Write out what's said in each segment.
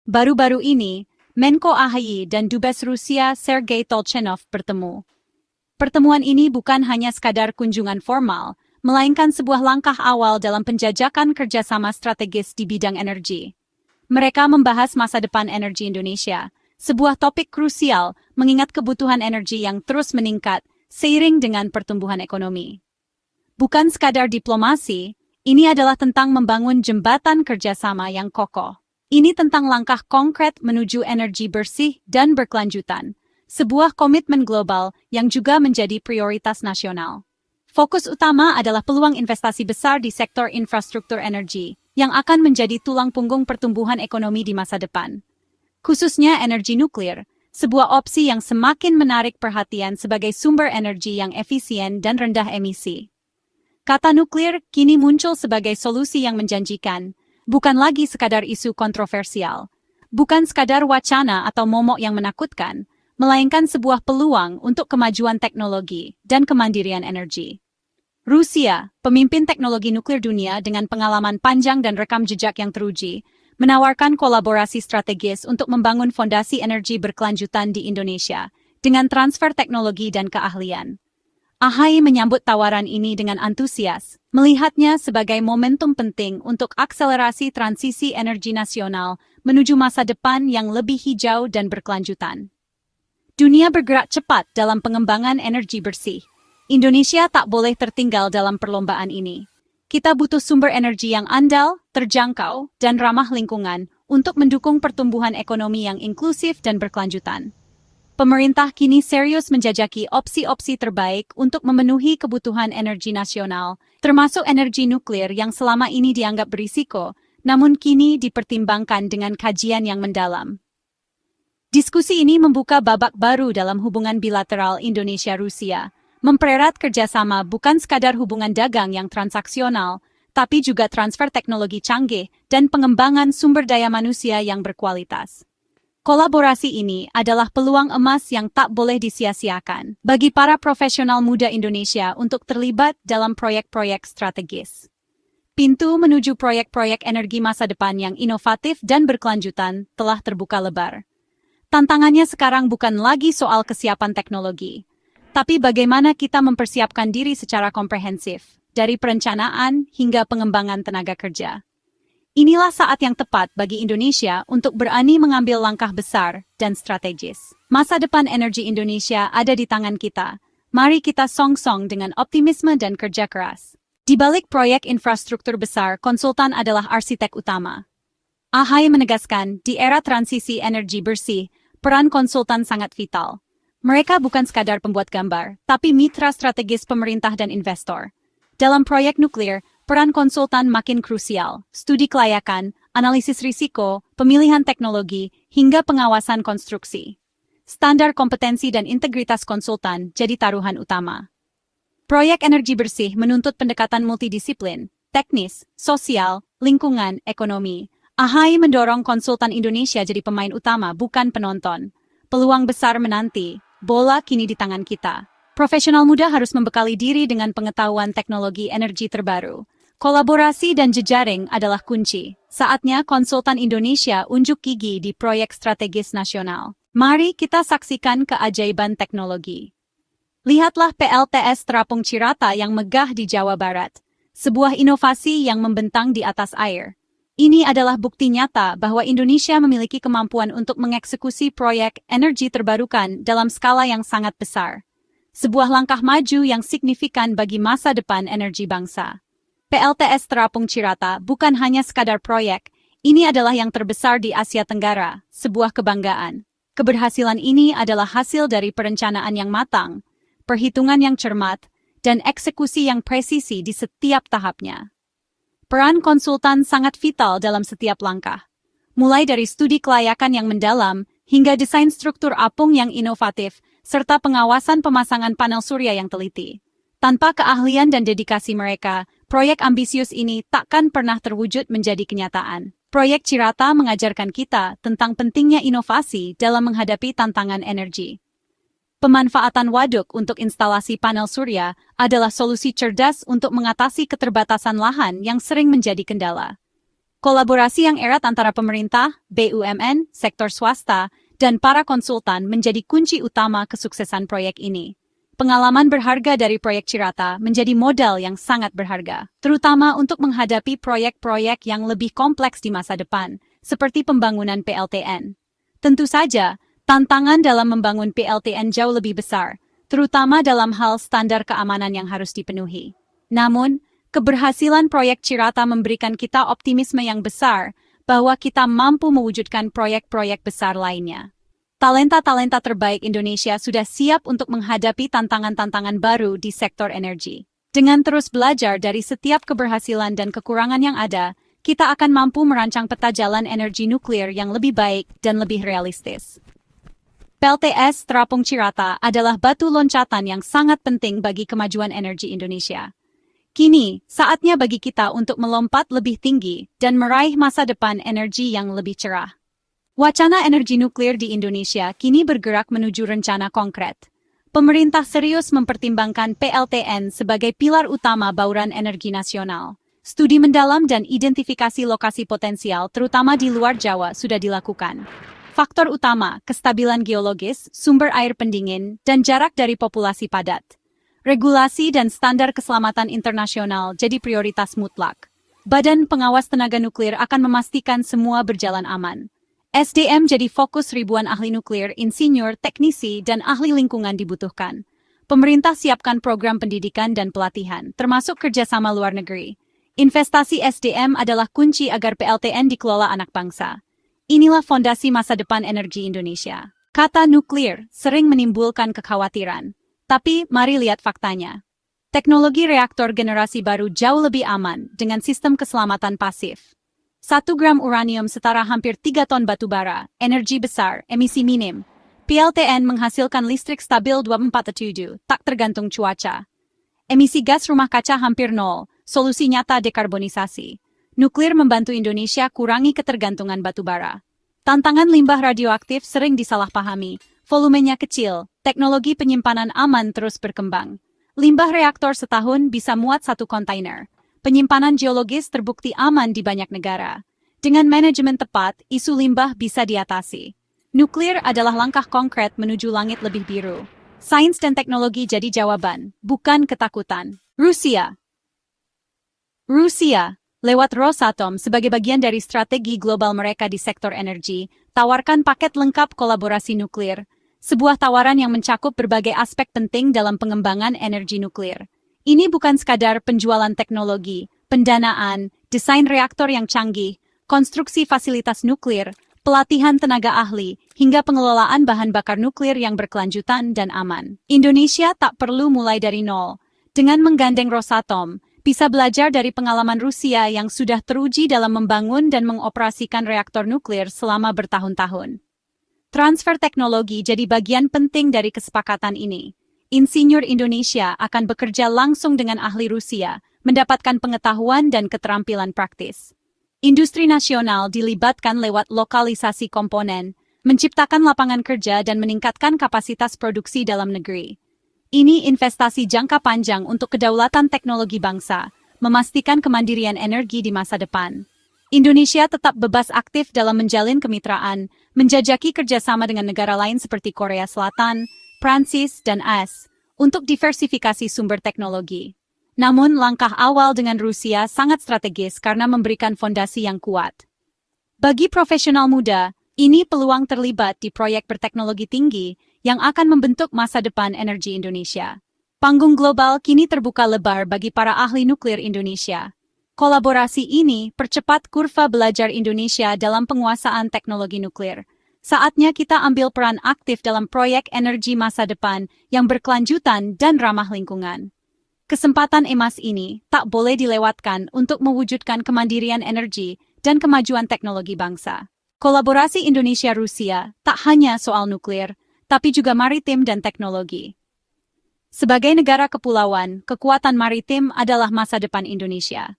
Baru-baru ini, Menko AHY dan Dubes Rusia Sergei Tolchenov bertemu. Pertemuan ini bukan hanya sekadar kunjungan formal, melainkan sebuah langkah awal dalam penjajakan kerjasama strategis di bidang energi. Mereka membahas masa depan energi Indonesia, sebuah topik krusial mengingat kebutuhan energi yang terus meningkat seiring dengan pertumbuhan ekonomi. Bukan sekadar diplomasi, ini adalah tentang membangun jembatan kerjasama yang kokoh. Ini tentang langkah konkret menuju energi bersih dan berkelanjutan, sebuah komitmen global yang juga menjadi prioritas nasional. Fokus utama adalah peluang investasi besar di sektor infrastruktur energi, yang akan menjadi tulang punggung pertumbuhan ekonomi di masa depan. Khususnya energi nuklir, sebuah opsi yang semakin menarik perhatian sebagai sumber energi yang efisien dan rendah emisi. Kata nuklir kini muncul sebagai solusi yang menjanjikan, bukan lagi sekadar isu kontroversial, bukan sekadar wacana atau momok yang menakutkan, melainkan sebuah peluang untuk kemajuan teknologi dan kemandirian energi. Rusia, pemimpin teknologi nuklir dunia dengan pengalaman panjang dan rekam jejak yang teruji, menawarkan kolaborasi strategis untuk membangun fondasi energi berkelanjutan di Indonesia dengan transfer teknologi dan keahlian. AHY menyambut tawaran ini dengan antusias, melihatnya sebagai momentum penting untuk akselerasi transisi energi nasional menuju masa depan yang lebih hijau dan berkelanjutan. Dunia bergerak cepat dalam pengembangan energi bersih. Indonesia tak boleh tertinggal dalam perlombaan ini. Kita butuh sumber energi yang andal, terjangkau, dan ramah lingkungan untuk mendukung pertumbuhan ekonomi yang inklusif dan berkelanjutan. Pemerintah kini serius menjajaki opsi-opsi terbaik untuk memenuhi kebutuhan energi nasional, termasuk energi nuklir yang selama ini dianggap berisiko, namun kini dipertimbangkan dengan kajian yang mendalam. Diskusi ini membuka babak baru dalam hubungan bilateral Indonesia-Rusia, mempererat kerjasama bukan sekadar hubungan dagang yang transaksional, tapi juga transfer teknologi canggih dan pengembangan sumber daya manusia yang berkualitas. Kolaborasi ini adalah peluang emas yang tak boleh disia-siakan bagi para profesional muda Indonesia untuk terlibat dalam proyek-proyek strategis. Pintu menuju proyek-proyek energi masa depan yang inovatif dan berkelanjutan telah terbuka lebar. Tantangannya sekarang bukan lagi soal kesiapan teknologi, tapi bagaimana kita mempersiapkan diri secara komprehensif, dari perencanaan hingga pengembangan tenaga kerja. Inilah saat yang tepat bagi Indonesia untuk berani mengambil langkah besar dan strategis. Masa depan energi Indonesia ada di tangan kita. Mari kita song-song dengan optimisme dan kerja keras. Di balik proyek infrastruktur besar, konsultan adalah arsitek utama. AHY menegaskan, di era transisi energi bersih, peran konsultan sangat vital. Mereka bukan sekadar pembuat gambar, tapi mitra strategis pemerintah dan investor. Dalam proyek nuklir, peran konsultan makin krusial. Studi kelayakan, analisis risiko, pemilihan teknologi, hingga pengawasan konstruksi. Standar kompetensi dan integritas konsultan jadi taruhan utama. Proyek energi bersih menuntut pendekatan multidisiplin, teknis, sosial, lingkungan, ekonomi. AHY mendorong konsultan Indonesia jadi pemain utama, bukan penonton. Peluang besar menanti, bola kini di tangan kita. Profesional muda harus membekali diri dengan pengetahuan teknologi energi terbaru. Kolaborasi dan jejaring adalah kunci. Saatnya konsultan Indonesia unjuk gigi di proyek strategis nasional. Mari kita saksikan keajaiban teknologi. Lihatlah PLTS Terapung Cirata yang megah di Jawa Barat. Sebuah inovasi yang membentang di atas air. Ini adalah bukti nyata bahwa Indonesia memiliki kemampuan untuk mengeksekusi proyek energi terbarukan dalam skala yang sangat besar. Sebuah langkah maju yang signifikan bagi masa depan energi bangsa. PLTS Terapung Cirata bukan hanya sekadar proyek, ini adalah yang terbesar di Asia Tenggara, sebuah kebanggaan. Keberhasilan ini adalah hasil dari perencanaan yang matang, perhitungan yang cermat, dan eksekusi yang presisi di setiap tahapnya. Peran konsultan sangat vital dalam setiap langkah. Mulai dari studi kelayakan yang mendalam, hingga desain struktur apung yang inovatif, serta pengawasan pemasangan panel surya yang teliti. Tanpa keahlian dan dedikasi mereka, proyek ambisius ini takkan pernah terwujud menjadi kenyataan. Proyek Cirata mengajarkan kita tentang pentingnya inovasi dalam menghadapi tantangan energi. Pemanfaatan waduk untuk instalasi panel surya adalah solusi cerdas untuk mengatasi keterbatasan lahan yang sering menjadi kendala. Kolaborasi yang erat antara pemerintah, BUMN, sektor swasta, dan para konsultan menjadi kunci utama kesuksesan proyek ini. Pengalaman berharga dari proyek Cirata menjadi modal yang sangat berharga, terutama untuk menghadapi proyek-proyek yang lebih kompleks di masa depan, seperti pembangunan PLTN. Tentu saja, tantangan dalam membangun PLTN jauh lebih besar, terutama dalam hal standar keamanan yang harus dipenuhi. Namun, keberhasilan proyek Cirata memberikan kita optimisme yang besar bahwa kita mampu mewujudkan proyek-proyek besar lainnya. Talenta-talenta terbaik Indonesia sudah siap untuk menghadapi tantangan-tantangan baru di sektor energi. Dengan terus belajar dari setiap keberhasilan dan kekurangan yang ada, kita akan mampu merancang peta jalan energi nuklir yang lebih baik dan lebih realistis. PLTS Terapung Cirata adalah batu loncatan yang sangat penting bagi kemajuan energi Indonesia. Kini, saatnya bagi kita untuk melompat lebih tinggi dan meraih masa depan energi yang lebih cerah. Wacana energi nuklir di Indonesia kini bergerak menuju rencana konkret. Pemerintah serius mempertimbangkan PLTN sebagai pilar utama bauran energi nasional. Studi mendalam dan identifikasi lokasi potensial, terutama di luar Jawa, sudah dilakukan. Faktor utama, kestabilan geologis, sumber air pendingin, dan jarak dari populasi padat. Regulasi dan standar keselamatan internasional jadi prioritas mutlak. Badan Pengawas Tenaga Nuklir akan memastikan semua berjalan aman. SDM jadi fokus, ribuan ahli nuklir, insinyur, teknisi, dan ahli lingkungan dibutuhkan. Pemerintah siapkan program pendidikan dan pelatihan, termasuk kerjasama luar negeri. Investasi SDM adalah kunci agar PLTN dikelola anak bangsa. Inilah fondasi masa depan energi Indonesia. Kata nuklir sering menimbulkan kekhawatiran. Tapi mari lihat faktanya. Teknologi reaktor generasi baru jauh lebih aman dengan sistem keselamatan pasif. 1 gram uranium setara hampir 3 ton batu bara, energi besar, emisi minim. PLTN menghasilkan listrik stabil 24/7, tak tergantung cuaca. Emisi gas rumah kaca hampir nol, solusi nyata dekarbonisasi. Nuklir membantu Indonesia kurangi ketergantungan batu bara. Tantangan limbah radioaktif sering disalahpahami. Volumenya kecil, teknologi penyimpanan aman terus berkembang. Limbah reaktor setahun bisa muat 1 kontainer. Penyimpanan geologis terbukti aman di banyak negara. Dengan manajemen tepat, isu limbah bisa diatasi. Nuklir adalah langkah konkret menuju langit lebih biru. Sains dan teknologi jadi jawaban, bukan ketakutan. Rusia, lewat Rosatom sebagai bagian dari strategi global mereka di sektor energi, tawarkan paket lengkap kolaborasi nuklir. Sebuah tawaran yang mencakup berbagai aspek penting dalam pengembangan energi nuklir. Ini bukan sekadar penjualan teknologi, pendanaan, desain reaktor yang canggih, konstruksi fasilitas nuklir, pelatihan tenaga ahli, hingga pengelolaan bahan bakar nuklir yang berkelanjutan dan aman. Indonesia tak perlu mulai dari nol. Dengan menggandeng Rosatom, bisa belajar dari pengalaman Rusia yang sudah teruji dalam membangun dan mengoperasikan reaktor nuklir selama bertahun-tahun. Transfer teknologi jadi bagian penting dari kesepakatan ini. Insinyur Indonesia akan bekerja langsung dengan ahli Rusia, mendapatkan pengetahuan dan keterampilan praktis. Industri nasional dilibatkan lewat lokalisasi komponen, menciptakan lapangan kerja dan meningkatkan kapasitas produksi dalam negeri. Ini investasi jangka panjang untuk kedaulatan teknologi bangsa, memastikan kemandirian energi di masa depan. Indonesia tetap bebas aktif dalam menjalin kemitraan, menjajaki kerjasama dengan negara lain seperti Korea Selatan, Prancis, dan AS, untuk diversifikasi sumber teknologi. Namun, langkah awal dengan Rusia sangat strategis karena memberikan fondasi yang kuat. Bagi profesional muda, ini peluang terlibat di proyek berteknologi tinggi yang akan membentuk masa depan energi Indonesia. Panggung global kini terbuka lebar bagi para ahli nuklir Indonesia. Kolaborasi ini percepat kurva belajar Indonesia dalam penguasaan teknologi nuklir. Saatnya kita ambil peran aktif dalam proyek energi masa depan yang berkelanjutan dan ramah lingkungan. Kesempatan emas ini tak boleh dilewatkan untuk mewujudkan kemandirian energi dan kemajuan teknologi bangsa. Kolaborasi Indonesia-Rusia tak hanya soal nuklir, tapi juga maritim dan teknologi. Sebagai negara kepulauan, kekuatan maritim adalah masa depan Indonesia.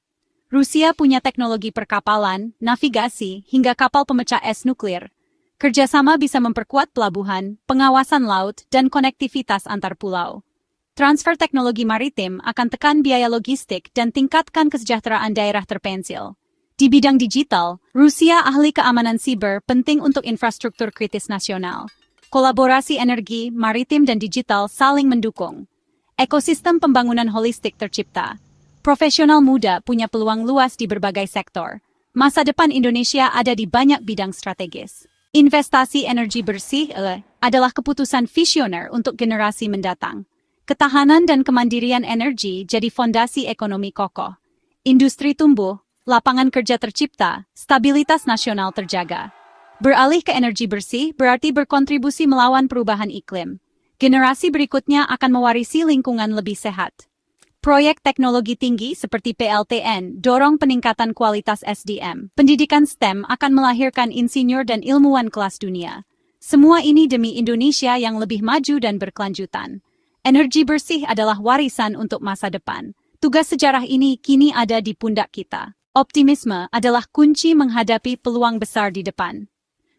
Rusia punya teknologi perkapalan, navigasi, hingga kapal pemecah es nuklir. Kerjasama bisa memperkuat pelabuhan, pengawasan laut, dan konektivitas antar pulau. Transfer teknologi maritim akan tekan biaya logistik dan tingkatkan kesejahteraan daerah terpencil. Di bidang digital, Rusia ahli keamanan siber penting untuk infrastruktur kritis nasional. Kolaborasi energi, maritim dan digital saling mendukung. Ekosistem pembangunan holistik tercipta. Profesional muda punya peluang luas di berbagai sektor. Masa depan Indonesia ada di banyak bidang strategis. Investasi energi bersih adalah keputusan visioner untuk generasi mendatang. Ketahanan dan kemandirian energi jadi fondasi ekonomi kokoh. Industri tumbuh, lapangan kerja tercipta, stabilitas nasional terjaga. Beralih ke energi bersih berarti berkontribusi melawan perubahan iklim. Generasi berikutnya akan mewarisi lingkungan lebih sehat. Proyek teknologi tinggi seperti PLTN dorong peningkatan kualitas SDM. Pendidikan STEM akan melahirkan insinyur dan ilmuwan kelas dunia. Semua ini demi Indonesia yang lebih maju dan berkelanjutan. Energi bersih adalah warisan untuk masa depan. Tugas sejarah ini kini ada di pundak kita. Optimisme adalah kunci menghadapi peluang besar di depan.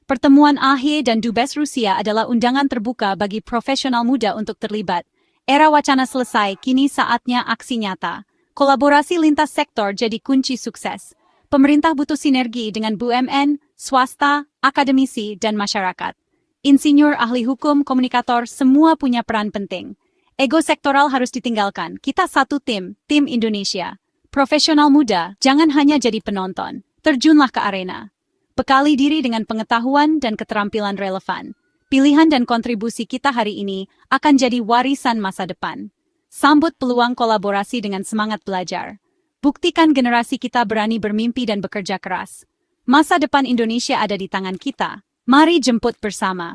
Pertemuan AHY dan Dubes Rusia adalah undangan terbuka bagi profesional muda untuk terlibat. Era wacana selesai, kini saatnya aksi nyata. Kolaborasi lintas sektor jadi kunci sukses. Pemerintah butuh sinergi dengan BUMN, swasta, akademisi, dan masyarakat. Insinyur, ahli hukum, komunikator, semua punya peran penting. Ego sektoral harus ditinggalkan. Kita satu tim Indonesia. Profesional muda, jangan hanya jadi penonton. Terjunlah ke arena. Bekali diri dengan pengetahuan dan keterampilan relevan. Pilihan dan kontribusi kita hari ini akan jadi warisan masa depan. Sambut peluang kolaborasi dengan semangat belajar. Buktikan generasi kita berani bermimpi dan bekerja keras. Masa depan Indonesia ada di tangan kita. Mari jemput bersama.